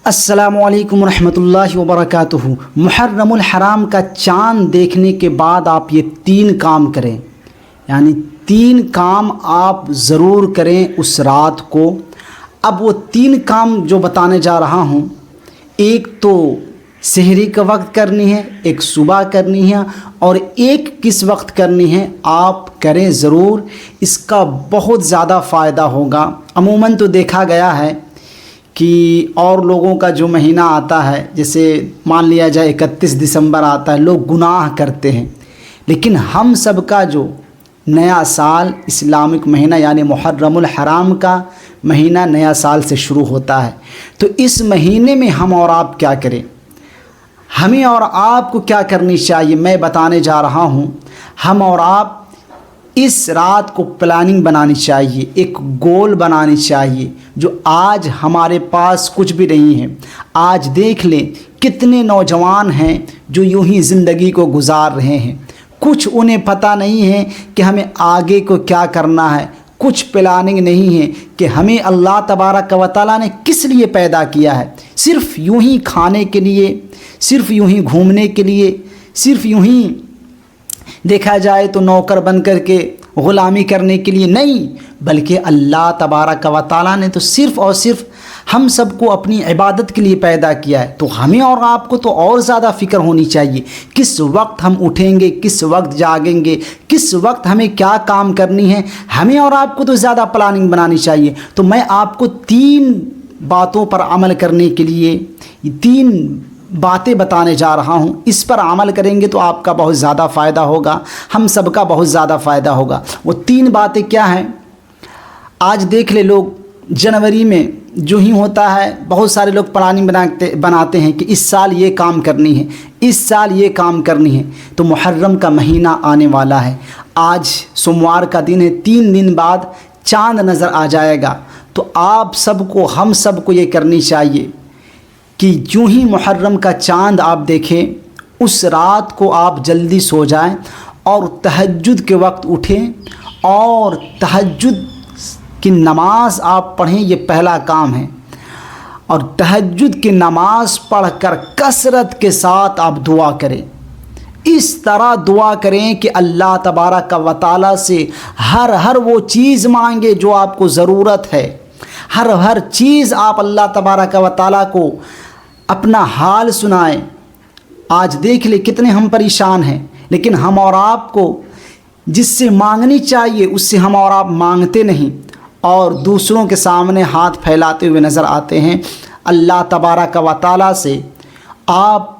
السلام علیکم ورحمۃ اللہ وبرکاتہ۔ محرم الحرام کا چاند دیکھنے کے بعد آپ یہ 3 کام کریں، یعنی 3 کام آپ ضرور کریں اس رات کو۔ اب وہ 3 کام جو بتانے جا رہا ہوں، ایک تو سحری کا وقت کرنی ہے، ایک صبح کرنی ہے، اور ایک کس وقت کرنی ہے آپ کریں ضرور، اس کا بہت زیادہ فائدہ ہوگا۔ عموماً تو دیکھا گیا ہے کہ اور لوگوں کا جو مہینہ آتا ہے، جیسے مان لیا جائے 31 دسمبر آتا ہے، لوگ گناہ کرتے ہیں، لیکن ہم سب کا جو نیا سال اسلامک مہینہ یعنی محرم الحرام کا مہینہ نیا سال سے شروع ہوتا ہے، تو اس مہینے میں ہم اور آپ کیا کریں، ہمیں اور آپ کو کیا کرنی چاہیے میں بتانے جا رہا ہوں۔ ہم اور آپ اس رات کو پلاننگ بنانی چاہیے، ایک گول بنانی چاہیے۔ جو آج ہمارے پاس کچھ بھی نہیں ہے، آج دیکھ لیں کتنے نوجوان ہیں جو یوں ہی زندگی کو گزار رہے ہیں، کچھ انہیں پتہ نہیں ہے کہ ہمیں آگے کو کیا کرنا ہے، کچھ پلاننگ نہیں ہے کہ ہمیں اللہ تبارک و تعالیٰ نے کس لیے پیدا کیا ہے۔ صرف یوں ہی کھانے کے لیے، صرف یوں ہی گھومنے کے لیے، صرف یوں ہی دیکھا جائے تو نوکر بن کر کے غلامی کرنے کے لیے نہیں، بلکہ اللہ تبارک و تعالیٰ نے تو صرف اور صرف ہم سب کو اپنی عبادت کے لیے پیدا کیا ہے۔ تو ہمیں اور آپ کو تو اور زیادہ فکر ہونی چاہیے، کس وقت ہم اٹھیں گے، کس وقت جاگیں گے، کس وقت ہمیں کیا کام کرنی ہے، ہمیں اور آپ کو تو زیادہ پلاننگ بنانی چاہیے۔ تو میں آپ کو 3 باتوں پر عمل کرنے کے لیے 3 باتیں بتانے جا رہا ہوں، اس پر عمل کریں گے تو آپ کا بہت زیادہ فائدہ ہوگا، ہم سب کا بہت زیادہ فائدہ ہوگا۔ وہ 3 باتیں کیا ہیں؟ آج دیکھ لے لوگ جنوری میں جو ہی ہوتا ہے، بہت سارے لوگ پلاننگ بناتے ہیں کہ اس سال یہ کام کرنی ہے، اس سال یہ کام کرنی ہے۔ تو محرم کا مہینہ آنے والا ہے، آج سوموار کا دن ہے، 3 دن بعد چاند نظر آ جائے گا۔ تو آپ سب کو، ہم سب کو یہ کرنی چاہیے کہ جو ہی محرم کا چاند آپ دیکھیں، اس رات کو آپ جلدی سو جائیں اور تہجد کے وقت اٹھیں اور تہجد کی نماز آپ پڑھیں، یہ پہلا کام ہے۔ اور تہجد کی نماز پڑھ کر کثرت کے ساتھ آپ دعا کریں، اس طرح دعا کریں کہ اللہ تبارک و تعالیٰ سے ہر وہ چیز مانگے جو آپ کو ضرورت ہے، ہر چیز آپ اللہ تبارک و تعالیٰ کو اپنا حال سنائیں۔ آج دیکھ لے کتنے ہم پریشان ہیں، لیکن ہم اور آپ کو جس سے مانگنی چاہیے اس سے ہم اور آپ مانگتے نہیں، اور دوسروں کے سامنے ہاتھ پھیلاتے ہوئے نظر آتے ہیں۔ اللہ تبارک و تعالیٰ سے آپ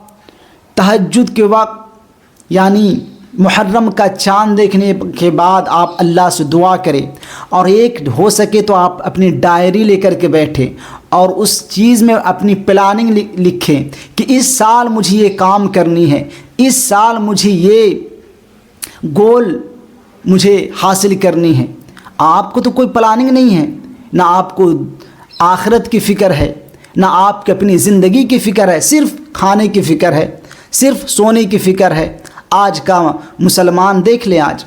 تہجد کے وقت یعنی محرم کا چاند دیکھنے کے بعد آپ اللہ سے دعا کریں، اور ایک ہو سکے تو آپ اپنی ڈائری لے کر کے بیٹھیں اور اس چیز میں اپنی پلاننگ لکھیں کہ اس سال مجھے یہ کام کرنی ہے، اس سال مجھے یہ گول مجھے حاصل کرنی ہے۔ آپ کو تو کوئی پلاننگ نہیں ہے، نہ آپ کو آخرت کی فکر ہے، نہ آپ کی اپنی زندگی کی فکر ہے، صرف کھانے کی فکر ہے، صرف سونے کی فکر ہے۔ آج کا مسلمان دیکھ لیں، آج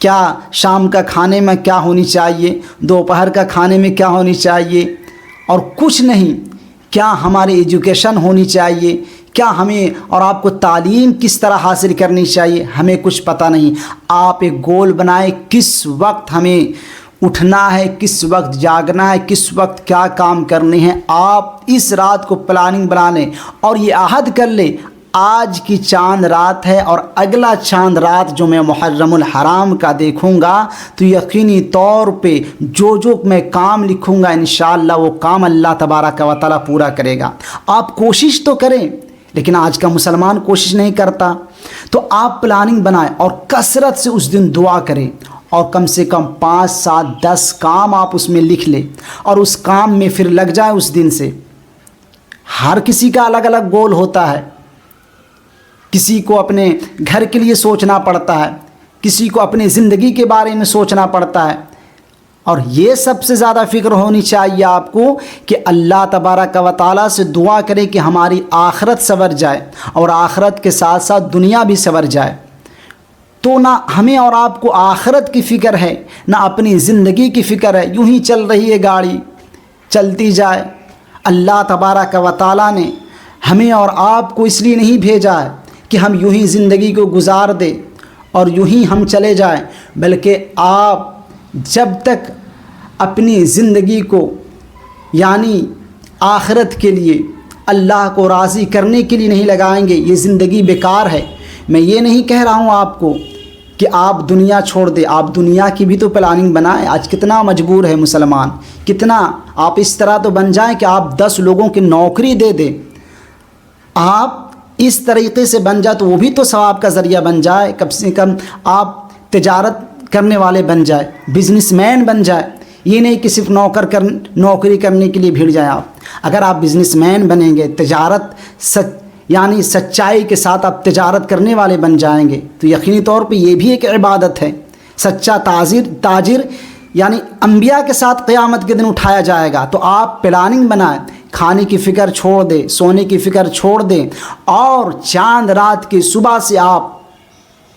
کیا شام کا کھانے میں کیا ہونی چاہیے، دوپہر کا کھانے میں کیا ہونی چاہیے، اور کچھ نہیں۔ کیا ہماری ایجوکیشن ہونی چاہیے، کیا ہمیں اور آپ کو تعلیم کس طرح حاصل کرنی چاہیے، ہمیں کچھ پتہ نہیں۔ آپ ایک گول بنائیں، کس وقت ہمیں اٹھنا ہے، کس وقت جاگنا ہے، کس وقت کیا کام کرنے ہیں۔ آپ اس رات کو پلاننگ بنا لیں اور یہ عہد کر لیں، آج کی چاند رات ہے اور اگلا چاند رات جو میں محرم الحرام کا دیکھوں گا تو یقینی طور پہ جو میں کام لکھوں گا انشاءاللہ وہ کام اللہ تبارک و تعالیٰ پورا کرے گا۔ آپ کوشش تو کریں، لیکن آج کا مسلمان کوشش نہیں کرتا۔ تو آپ پلاننگ بنائیں اور کثرت سے اس دن دعا کریں، اور کم سے کم 5 7 10 کام آپ اس میں لکھ لیں اور اس کام میں پھر لگ جائیں اس دن سے۔ ہر کسی کا الگ الگ گول ہوتا ہے، کسی کو اپنے گھر کے لیے سوچنا پڑتا ہے، کسی کو اپنی زندگی کے بارے میں سوچنا پڑتا ہے، اور یہ سب سے زیادہ فکر ہونی چاہیے آپ کو کہ اللہ تبارک و تعالیٰ سے دعا کرے کہ ہماری آخرت سنور جائے اور آخرت کے ساتھ ساتھ دنیا بھی سنور جائے۔ تو نہ ہمیں اور آپ کو آخرت کی فکر ہے، نہ اپنی زندگی کی فکر ہے، یوں ہی چل رہی ہے گاڑی، چلتی جائے۔ اللہ تبارک و تعالیٰ نے ہمیں اور آپ کو اس لیے نہیں بھیجا ہے کہ ہم یوں ہی زندگی کو گزار دیں اور یوں ہی ہم چلے جائیں، بلکہ آپ جب تک اپنی زندگی کو یعنی آخرت کے لیے اللہ کو راضی کرنے کے لیے نہیں لگائیں گے، یہ زندگی بیکار ہے۔ میں یہ نہیں کہہ رہا ہوں آپ کو کہ آپ دنیا چھوڑ دیں، آپ دنیا کی بھی تو پلاننگ بنائیں۔ آج کتنا مجبور ہے مسلمان، کتنا آپ اس طرح تو بن جائیں کہ آپ 10 لوگوں کی نوکری دے دیں۔ آپ اس طریقے سے بن جائے تو وہ بھی تو ثواب کا ذریعہ بن جائے، کم سے کم آپ تجارت کرنے والے بن جائے، بزنس مین بن جائے۔ یہ نہیں کہ صرف نوکری کرنے کے لیے بھیڑ جائیں آپ۔ اگر آپ بزنس مین بنیں گے، تجارت یعنی سچائی کے ساتھ آپ تجارت کرنے والے بن جائیں گے، تو یقینی طور پہ یہ بھی ایک عبادت ہے۔ سچا تاجر یعنی انبیاء کے ساتھ قیامت کے دن اٹھایا جائے گا۔ تو آپ پلاننگ بنائیں، کھانے کی فکر چھوڑ دیں، سونے کی فکر چھوڑ دیں، اور چاند رات کی صبح سے آپ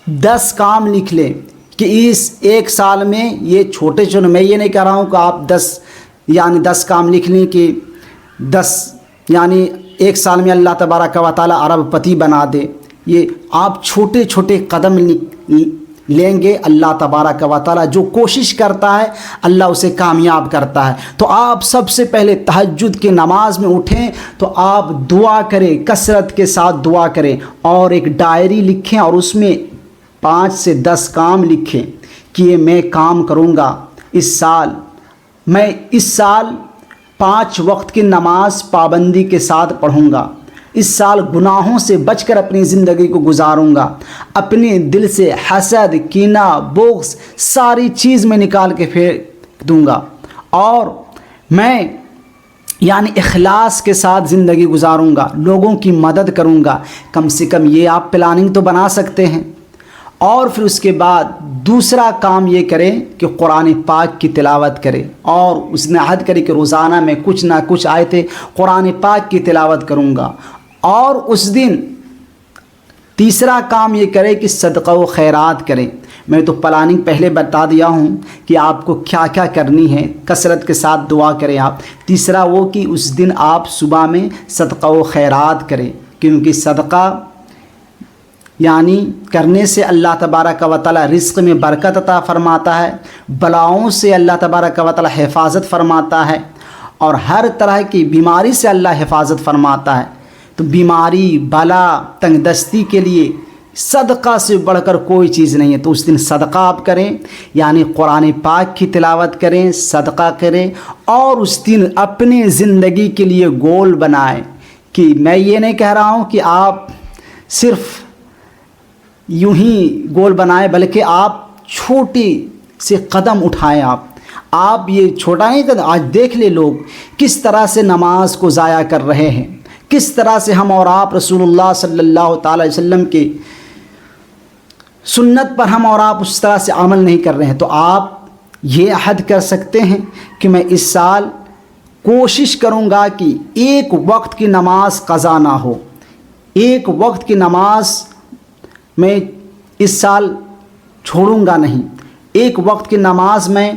10 کام لکھ لیں کہ اس ایک سال میں یہ چھوٹے چھوٹے، میں یہ نہیں کہہ رہا ہوں کہ آپ 10 کام لکھ لیں کہ 10 یعنی ایک سال میں اللہ تبارک و تعالیٰ ارب پتی بنا دے۔ یہ آپ چھوٹے چھوٹے قدم لیں گے، اللہ تبارک و تعالیٰ جو کوشش کرتا ہے اللہ اسے کامیاب کرتا ہے۔ تو آپ سب سے پہلے تہجد کی نماز میں اٹھیں تو آپ دعا کریں، کثرت کے ساتھ دعا کریں، اور ایک ڈائری لکھیں اور اس میں 5 سے 10 کام لکھیں کہ یہ میں کام کروں گا اس سال۔ میں اس سال 5 وقت کی نماز پابندی کے ساتھ پڑھوں گا، اس سال گناہوں سے بچ کر اپنی زندگی کو گزاروں گا، اپنے دل سے حسد، کینہ، بغض ساری چیز میں نکال کے پھینک دوں گا، اور میں یعنی اخلاص کے ساتھ زندگی گزاروں گا، لوگوں کی مدد کروں گا۔ کم سے کم یہ آپ پلاننگ تو بنا سکتے ہیں۔ اور پھر اس کے بعد دوسرا کام یہ کریں کہ قرآن پاک کی تلاوت کریں، اور اس نے عہد کری کہ روزانہ میں کچھ نہ کچھ آیتیں قرآن پاک کی تلاوت کروں گا۔ اور اس دن تیسرا کام یہ کرے کہ صدقہ و خیرات کریں۔ میں تو پلاننگ پہلے بتا دیا ہوں کہ آپ کو کیا کیا کرنی ہے، کثرت کے ساتھ دعا کریں آپ۔ تیسرا وہ کہ اس دن آپ صبح میں صدقہ و خیرات کریں، کیونکہ صدقہ یعنی کرنے سے اللہ تبارک و تعالی رزق میں برکت عطا فرماتا ہے، بلاؤں سے اللہ تبارک و تعالی حفاظت فرماتا ہے، اور ہر طرح کی بیماری سے اللہ حفاظت فرماتا ہے۔ تو بیماری، بلا، تنگ دستی کے لیے صدقہ سے بڑھ کر کوئی چیز نہیں ہے۔ تو اس دن صدقہ آپ کریں، یعنی قرآن پاک کی تلاوت کریں، صدقہ کریں، اور اس دن اپنی زندگی کے لیے گول بنائیں۔ کہ میں یہ نہیں کہہ رہا ہوں کہ آپ صرف یوں ہی گول بنائیں، بلکہ آپ چھوٹی سے قدم اٹھائیں۔ آپ یہ چھوٹا نہیں کہ آج دیکھ لے لوگ کس طرح سے نماز کو ضائع کر رہے ہیں، کس طرح سے ہم اور آپ رسول اللہ صلی اللہ تعالی علیہ وسلم کی سنت پر ہم اور آپ اس طرح سے عمل نہیں کر رہے ہیں۔ تو آپ یہ عہد کر سکتے ہیں کہ میں اس سال کوشش کروں گا کہ ایک وقت کی نماز قضا نہ ہو، ایک وقت کی نماز میں اس سال چھوڑوں گا نہیں، ایک وقت کی نماز میں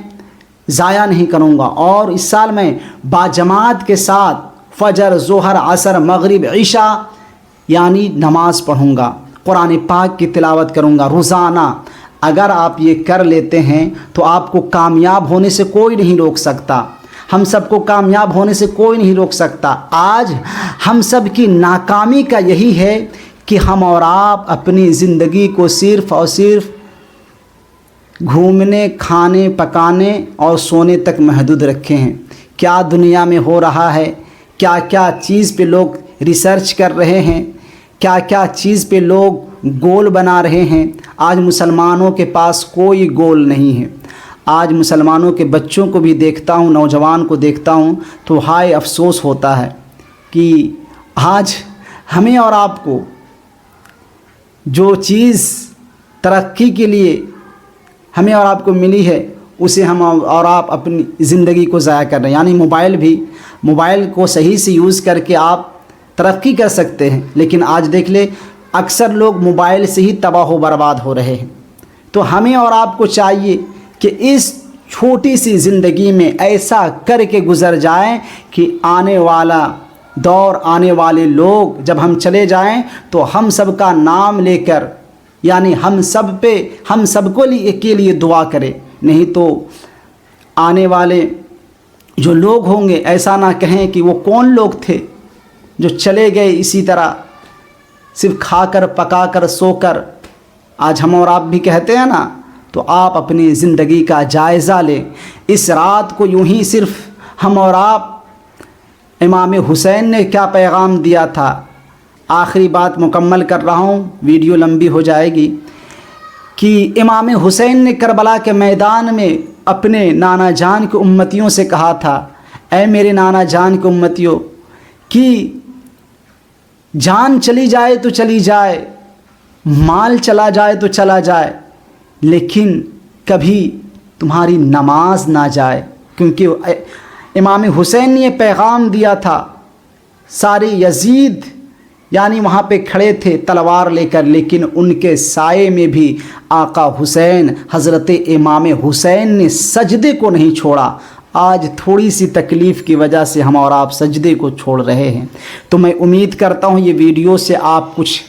ضائع نہیں کروں گا، اور اس سال میں باجماعت کے ساتھ فجر، ظہر، عصر، مغرب، عشاء یعنی نماز پڑھوں گا، قرآن پاک کی تلاوت کروں گا روزانہ۔ اگر آپ یہ کر لیتے ہیں تو آپ کو کامیاب ہونے سے کوئی نہیں روک سکتا، ہم سب کو کامیاب ہونے سے کوئی نہیں روک سکتا۔ آج ہم سب کی ناکامی کا یہی ہے کہ ہم اور آپ اپنی زندگی کو صرف اور صرف گھومنے، کھانے، پکانے اور سونے تک محدود رکھے ہیں۔ کیا دنیا میں ہو رہا ہے، کیا کیا چیز پہ لوگ ریسرچ کر رہے ہیں، کیا کیا چیز پہ لوگ گول بنا رہے ہیں۔ آج مسلمانوں کے پاس کوئی گول نہیں ہے۔ آج مسلمانوں کے بچوں کو بھی دیکھتا ہوں، نوجوان کو دیکھتا ہوں تو ہائے افسوس ہوتا ہے کہ آج ہمیں اور آپ کو جو چیز ترقی کے لیے ہمیں اور آپ کو ملی ہے اسے ہم اور آپ اپنی زندگی کو ضائع کر رہے ہیں۔ یعنی موبائل کو صحیح سے یوز کر کے آپ ترقی کر سکتے ہیں، لیکن آج دیکھ لیں اکثر لوگ موبائل سے ہی تباہ و برباد ہو رہے ہیں۔ تو ہمیں اور آپ کو چاہیے کہ اس چھوٹی سی زندگی میں ایسا کر کے گزر جائیں کہ آنے والا دور، آنے والے لوگ جب ہم چلے جائیں تو ہم سب کا نام لے کر، یعنی ہم سب کو کے لیے دعا کرے. نہیں تو آنے والے جو لوگ ہوں گے ایسا نہ کہیں کہ وہ کون لوگ تھے جو چلے گئے اسی طرح صرف کھا کر پکا کر سو کر. آج ہم اور آپ بھی کہتے ہیں نا. تو آپ اپنی زندگی کا جائزہ لیں. اس رات کو یوں ہی صرف ہم اور آپ، امام حسین نے کیا پیغام دیا تھا. آخری بات مکمل کر رہا ہوں، ویڈیو لمبی ہو جائے گی، کہ امام حسین نے کربلا کے میدان میں اپنے نانا جان کے امتیوں سے کہا تھا، اے میرے نانا جان کے امتیوں، کہ جان چلی جائے تو چلی جائے، مال چلا جائے تو چلا جائے، لیکن کبھی تمہاری نماز نہ جائے. کیونکہ امام حسین نے یہ پیغام دیا تھا. سارے یزید یعنی وہاں پہ کھڑے تھے تلوار لے کر، لیکن ان کے سائے میں بھی آقا حسین، حضرت امام حسین نے سجدے کو نہیں چھوڑا. آج تھوڑی سی تکلیف کی وجہ سے ہم اور آپ سجدے کو چھوڑ رہے ہیں. تو میں امید کرتا ہوں یہ ویڈیو سے آپ کچھ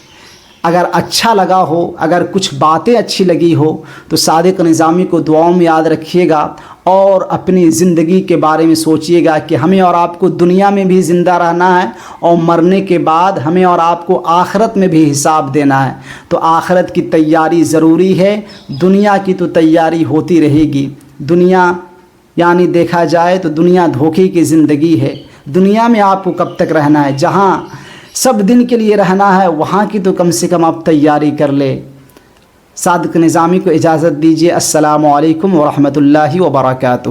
اگر اچھا لگا ہو، اگر کچھ باتیں اچھی لگی ہو تو صادق نظامی کو دعاؤں میں یاد رکھیے گا، اور اپنی زندگی کے بارے میں سوچیے گا کہ ہمیں اور آپ کو دنیا میں بھی زندہ رہنا ہے، اور مرنے کے بعد ہمیں اور آپ کو آخرت میں بھی حساب دینا ہے. تو آخرت کی تیاری ضروری ہے، دنیا کی تو تیاری ہوتی رہے گی. دنیا یعنی دیکھا جائے تو دنیا دھوکے کی زندگی ہے. دنیا میں آپ کو کب تک رہنا ہے؟ جہاں سب دن کے لیے رہنا ہے وہاں کی تو کم سے کم آپ تیاری کر لے. صادق نظامی کو اجازت دیجیے. السلام علیکم ورحمۃ اللہ وبرکاتہ.